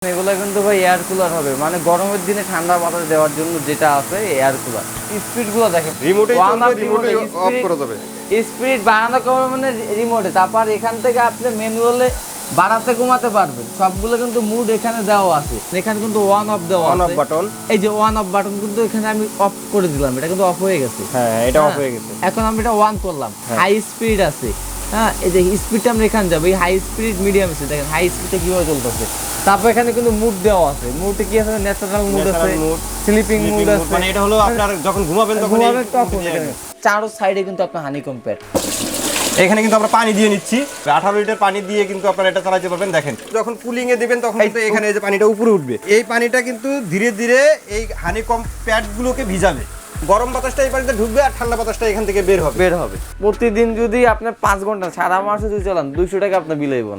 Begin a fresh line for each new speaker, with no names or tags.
এগুলো কিন্তু ভাই এয়ার কুলার হবে, মানে গরমের দিনে ঠান্ডা বাতাস দেওয়ার জন্য যেটা আছে এয়ার কুলার। স্পিড গুলো দেখেন,
রিমোটে অফ করা যাবে।
স্পিড বাড়ানো কমে মানে রিমোটে, তারপর এখান থেকে আপনি ম্যানুয়ালে বাড়াতে কমাতে পারবেন। সবগুলো কিন্তু মুড এখানে দেওয়া আছে। এখানে কিন্তু ওয়ান অফ দেওয়া আছে,
অন অফ বাটন।
এই যে ওয়ান অফ বাটন কিন্তু এখানে আমি অফ করে দিলাম, এটা কিন্তু অফ হয়ে গেছে।
হ্যাঁ, এটা অফ হয়ে গেছে।
এখন আমি এটা ওয়ান করলাম, হাই স্পিড আছে। হ্যাঁ, এই যে স্পিডটা আমরা এখানে যাবো, এই হাই স্পিড মিডিয়াম আছে, দেখেন হাই স্পিডে কিভাবে চলতেছে। তারপর এখানে কিন্তু মুড দেওয়া আছে, মুডে কি আছে, ন্যাচারাল মুড আছে, স্লিপিং মুড আছে,
মানে এটা হলো আপনার যখন ঘুমাবেন তখন
চারো সাইডে কিন্তু আপনার হানিকম প্যাড।
এখানে কিন্তু আমরা পানি দিয়ে নিচ্ছি, 18 লিটার পানি দিয়ে কিন্তু আপনারা এটা চালাতে পারবেন। দেখেন যখন কুলিং এ দিবেন তখন কিন্তু এখানে এই যে পানিটা উপরে উঠবে, এই পানিটা কিন্তু ধীরে ধীরে এই হানিকম প্যাড গুলোকে ভিজাবে। গরম বাতাসটা এই পানিতে ঢুকবে আর ঠান্ডা বাতাসটা এখান থেকে বের হবে।
প্রতিদিন যদি আপনি 5 ঘন্টা সারা মাসে যদি চালান 200 টাকা আপনার বিল হইব না।